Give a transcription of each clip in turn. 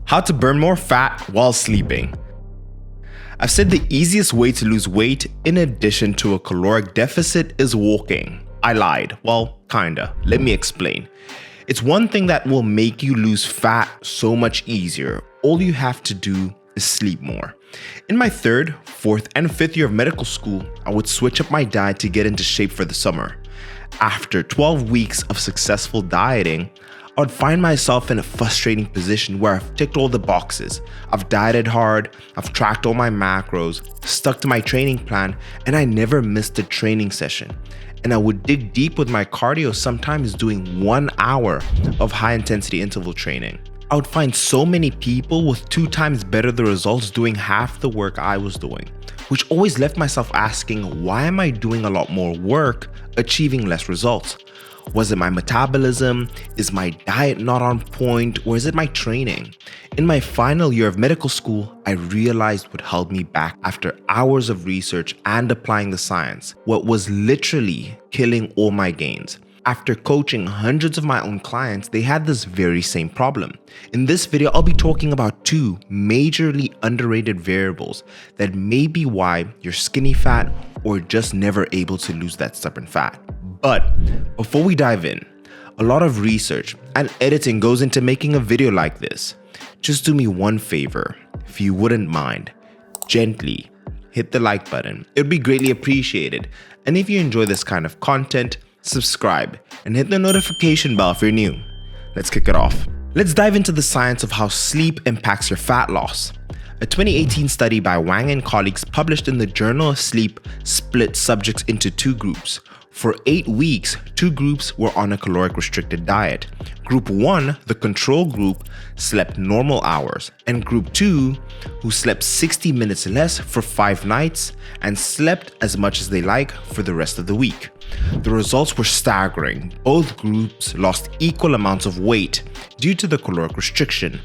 How to burn more fat while sleeping. I've said the easiest way to lose weight in addition to a caloric deficit is walking. I lied. Well, kinda. Let me explain. It's one thing that will make you lose fat so much easier. All you have to do is sleep more. In my 3rd, 4th, and 5th year of medical school, I would switch up my diet to get into shape for the summer. After 12 weeks of successful dieting, I would find myself in a frustrating position where I've ticked all the boxes. I've dieted hard, I've tracked all my macros, stuck to my training plan, and I never missed a training session. And I would dig deep with my cardio, sometimes doing 1 hour of high intensity interval training. I would find so many people with 2 times better the results doing half the work I was doing, which always left myself asking, why am I doing a lot more work, achieving less results? Was it my metabolism? Is my diet not on point? Or is it my training? In my final year of medical school, I realized what held me back after hours of research and applying the science, what was literally killing all my gains. After coaching hundreds of my own clients, they had this very same problem. In this video, I'll be talking about 2 majorly underrated variables that may be why you're skinny fat or just never able to lose that stubborn fat. But before we dive in, a lot of research and editing goes into making a video like this. Just do me one favor, if you wouldn't mind, gently hit the like button. It would be greatly appreciated. And if you enjoy this kind of content, subscribe and hit the notification bell if you're new. Let's kick it off. Let's dive into the science of how sleep impacts your fat loss. A 2018 study by Wang and colleagues published in the Journal of Sleep split subjects into 2 groups. For 8 weeks, 2 groups were on a caloric restricted diet. Group 1, the control group, slept normal hours, and Group 2, who slept 60 minutes less for 5 nights and slept as much as they like for the rest of the week. The results were staggering. Both groups lost equal amounts of weight due to the caloric restriction.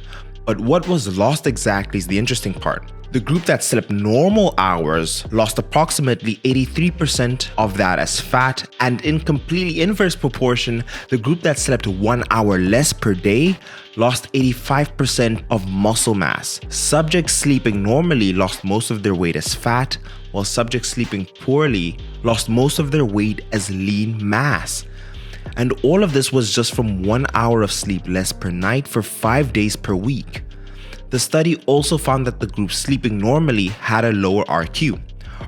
But what was lost exactly is the interesting part. The group that slept normal hours lost approximately 83% of that as fat, and in completely inverse proportion, the group that slept 1 hour less per day lost 85% of muscle mass. Subjects sleeping normally lost most of their weight as fat, while subjects sleeping poorly lost most of their weight as lean mass. And all of this was just from 1 hour of sleep less per night for 5 days per week. The study also found that the group sleeping normally had a lower RQ.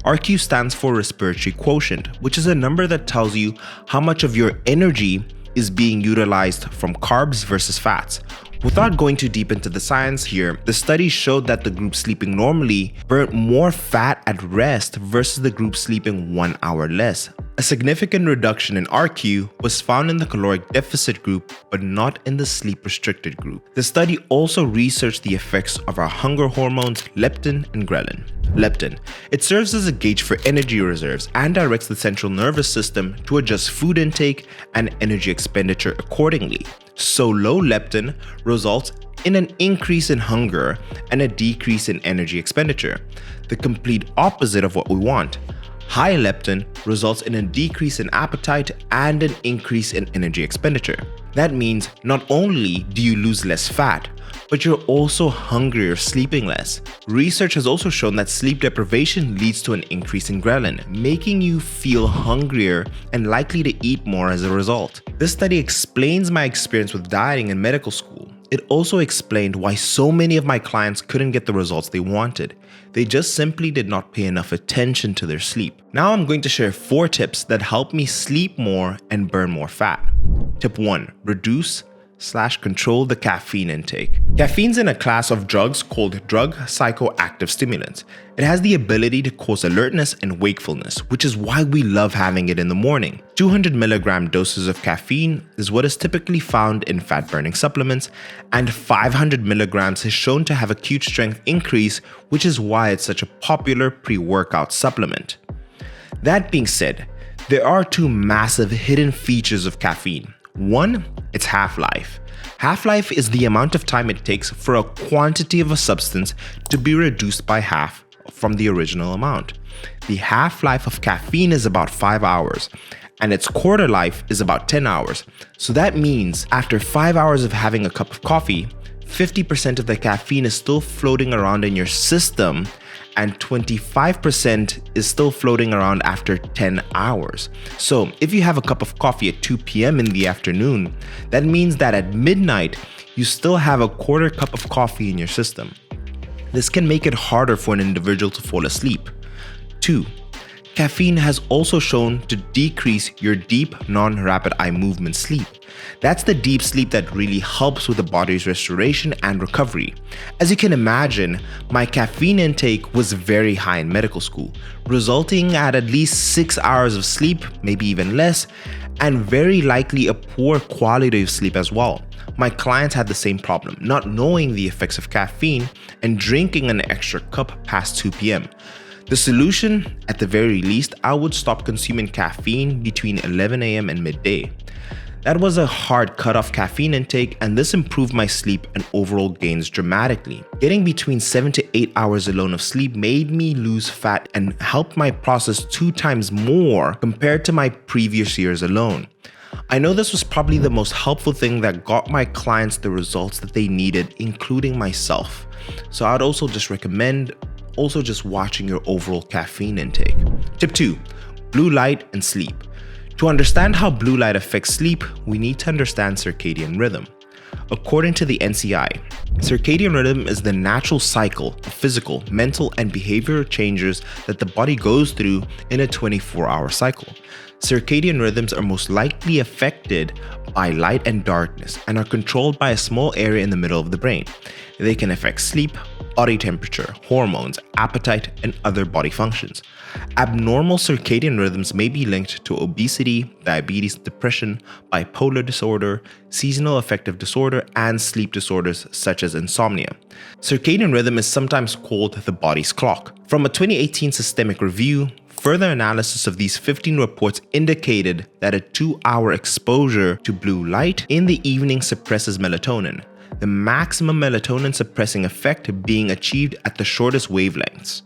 RQ stands for respiratory quotient, which is a number that tells you how much of your energy is being utilized from carbs versus fats. Without going too deep into the science here, the study showed that the group sleeping normally burnt more fat at rest versus the group sleeping 1 hour less. A significant reduction in RQ was found in the caloric deficit group, but not in the sleep restricted group. The study also researched the effects of our hunger hormones, leptin and ghrelin. Leptin. It serves as a gauge for energy reserves and directs the central nervous system to adjust food intake and energy expenditure accordingly. So low leptin results in an increase in hunger and a decrease in energy expenditure, the complete opposite of what we want. High leptin results in a decrease in appetite and an increase in energy expenditure. That means not only do you lose less fat, but you're also hungrier sleeping less. Research has also shown that sleep deprivation leads to an increase in ghrelin, making you feel hungrier and likely to eat more as a result. This study explains my experience with dieting in medical school. It also explained why so many of my clients couldn't get the results they wanted. They just simply did not pay enough attention to their sleep. Now I'm going to share 4 tips that help me sleep more and burn more fat. Tip 1. Reduce/control the caffeine intake. Caffeine's in a class of drugs called drug psychoactive stimulants. It has the ability to cause alertness and wakefulness, which is why we love having it in the morning. 200 milligram doses of caffeine is what is typically found in fat-burning supplements, and 500 milligrams is shown to have acute strength increase, which is why it's such a popular pre-workout supplement. That being said, there are 2 massive hidden features of caffeine. 1, its half-life. Half-life is the amount of time it takes for a quantity of a substance to be reduced by half from the original amount. The half-life of caffeine is about 5 hours, and its quarter life is about 10 hours. So that means after 5 hours of having a cup of coffee, 50% of the caffeine is still floating around in your system, and 25% is still floating around after 10 hours. So if you have a cup of coffee at 2 p.m. in the afternoon, that means that at midnight, you still have a quarter cup of coffee in your system. This can make it harder for an individual to fall asleep. 2. Caffeine has also shown to decrease your deep, non-rapid eye movement sleep. That's the deep sleep that really helps with the body's restoration and recovery. As you can imagine, my caffeine intake was very high in medical school, resulting at least 6 hours of sleep, maybe even less, and very likely a poor quality of sleep as well. My clients had the same problem, not knowing the effects of caffeine and drinking an extra cup past 2 p.m. The solution, at the very least, I would stop consuming caffeine between 11 a.m. and midday. That was a hard cutoff caffeine intake, and this improved my sleep and overall gains dramatically. Getting between 7 to 8 hours alone of sleep made me lose fat and helped my process 2 times more compared to my previous years alone. I know this was probably the most helpful thing that got my clients the results that they needed, including myself. So I'd also just recommend just watching your overall caffeine intake. Tip 2, blue light and sleep. To understand how blue light affects sleep, we need to understand circadian rhythm. According to the NCI, circadian rhythm is the natural cycle of physical, mental, and behavioral changes that the body goes through in a 24-hour cycle. Circadian rhythms are most likely affected by light and darkness and are controlled by a small area in the middle of the brain. They can affect sleep, body temperature, hormones, appetite, and other body functions. Abnormal circadian rhythms may be linked to obesity, diabetes, depression, bipolar disorder, seasonal affective disorder, and sleep disorders such as insomnia. Circadian rhythm is sometimes called the body's clock. From a 2018 systemic review, further analysis of these 15 reports indicated that a 2-hour exposure to blue light in the evening suppresses melatonin, the maximum melatonin suppressing effect being achieved at the shortest wavelengths.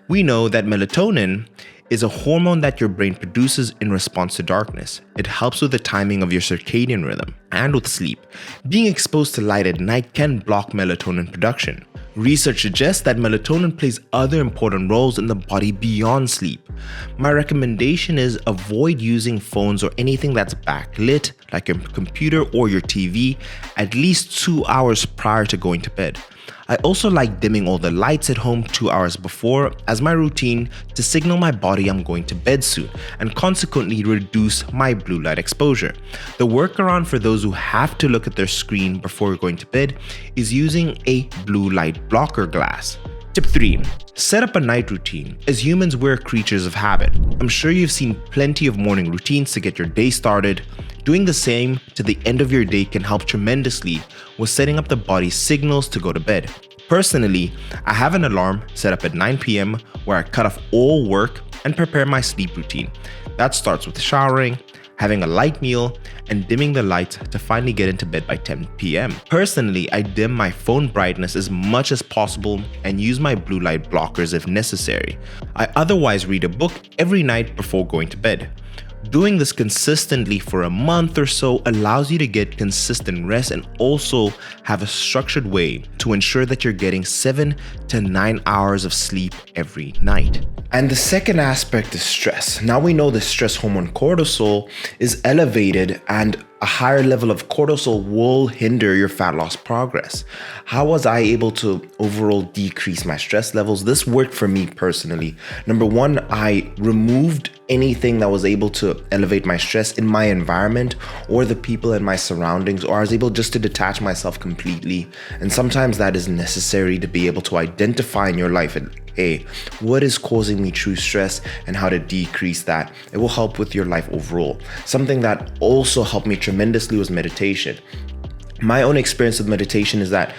We know that melatonin is a hormone that your brain produces in response to darkness. It helps with the timing of your circadian rhythm and with sleep. Being exposed to light at night can block melatonin production. Research suggests that melatonin plays other important roles in the body beyond sleep. My recommendation is avoid using phones or anything that's backlit, like your computer or your TV, at least 2 hours prior to going to bed. I also like dimming all the lights at home 2 hours before as my routine to signal my body I'm going to bed soon and consequently reduce my blue light exposure. The workaround for those who have to look at their screen before going to bed is using a blue light blocker glass. Tip 3. Set up a night routine. As humans, we're creatures of habit. I'm sure you've seen plenty of morning routines to get your day started. Doing the same to the end of your day can help tremendously with setting up the body's signals to go to bed. Personally, I have an alarm set up at 9 p.m. where I cut off all work and prepare my sleep routine. That starts with showering, having a light meal, and dimming the lights to finally get into bed by 10 p.m. Personally, I dim my phone brightness as much as possible and use my blue light blockers if necessary. I otherwise read a book every night before going to bed. Doing this consistently for a month or so allows you to get consistent rest and also have a structured way to ensure that you're getting 7 to 9 hours of sleep every night. And the second aspect is stress. Now we know the stress hormone cortisol is elevated, and a higher level of cortisol will hinder your fat loss progress. How was I able to overall decrease my stress levels? This worked for me personally. Number one, I removed anything that was able to elevate my stress in my environment or the people in my surroundings, or I was able just to detach myself completely. And sometimes that is necessary to be able to identify in your life and what is causing me true stress and how to decrease that. It will help with your life overall. Something that also helped me tremendously was meditation. My own experience with meditation is that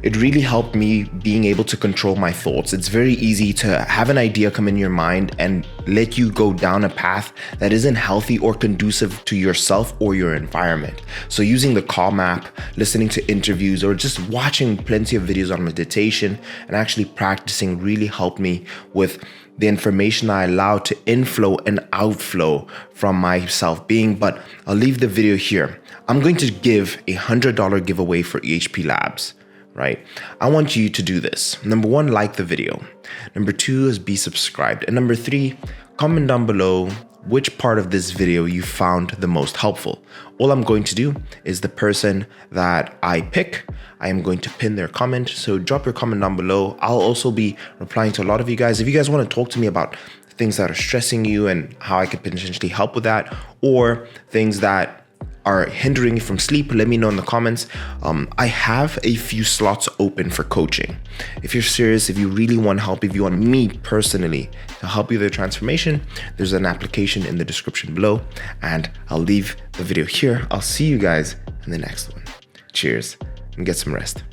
it really helped me being able to control my thoughts. It's very easy to have an idea come in your mind and let you go down a path that isn't healthy or conducive to yourself or your environment. So using the Calm app, listening to interviews, or just watching plenty of videos on meditation and actually practicing really helped me with the information I allow to inflow and outflow from my self-being. But I'll leave the video here. I'm going to give a $100 giveaway for EHP Labs. right? I want you to do this. Number 1, like the video. Number 2 is be subscribed. And number 3, comment down below which part of this video you found the most helpful. All I'm going to do is the person that I pick, I am going to pin their comment. So drop your comment down below. I'll also be replying to a lot of you guys. If you guys want to talk to me about things that are stressing you and how I could potentially help with that, or things that are hindering you from sleep, let me know in the comments. I have a few slots open for coaching. If you're serious, if you really want help, if you want me personally to help you with your transformation, there's an application in the description below, and I'll leave the video here. I'll see you guys in the next one. Cheers and get some rest.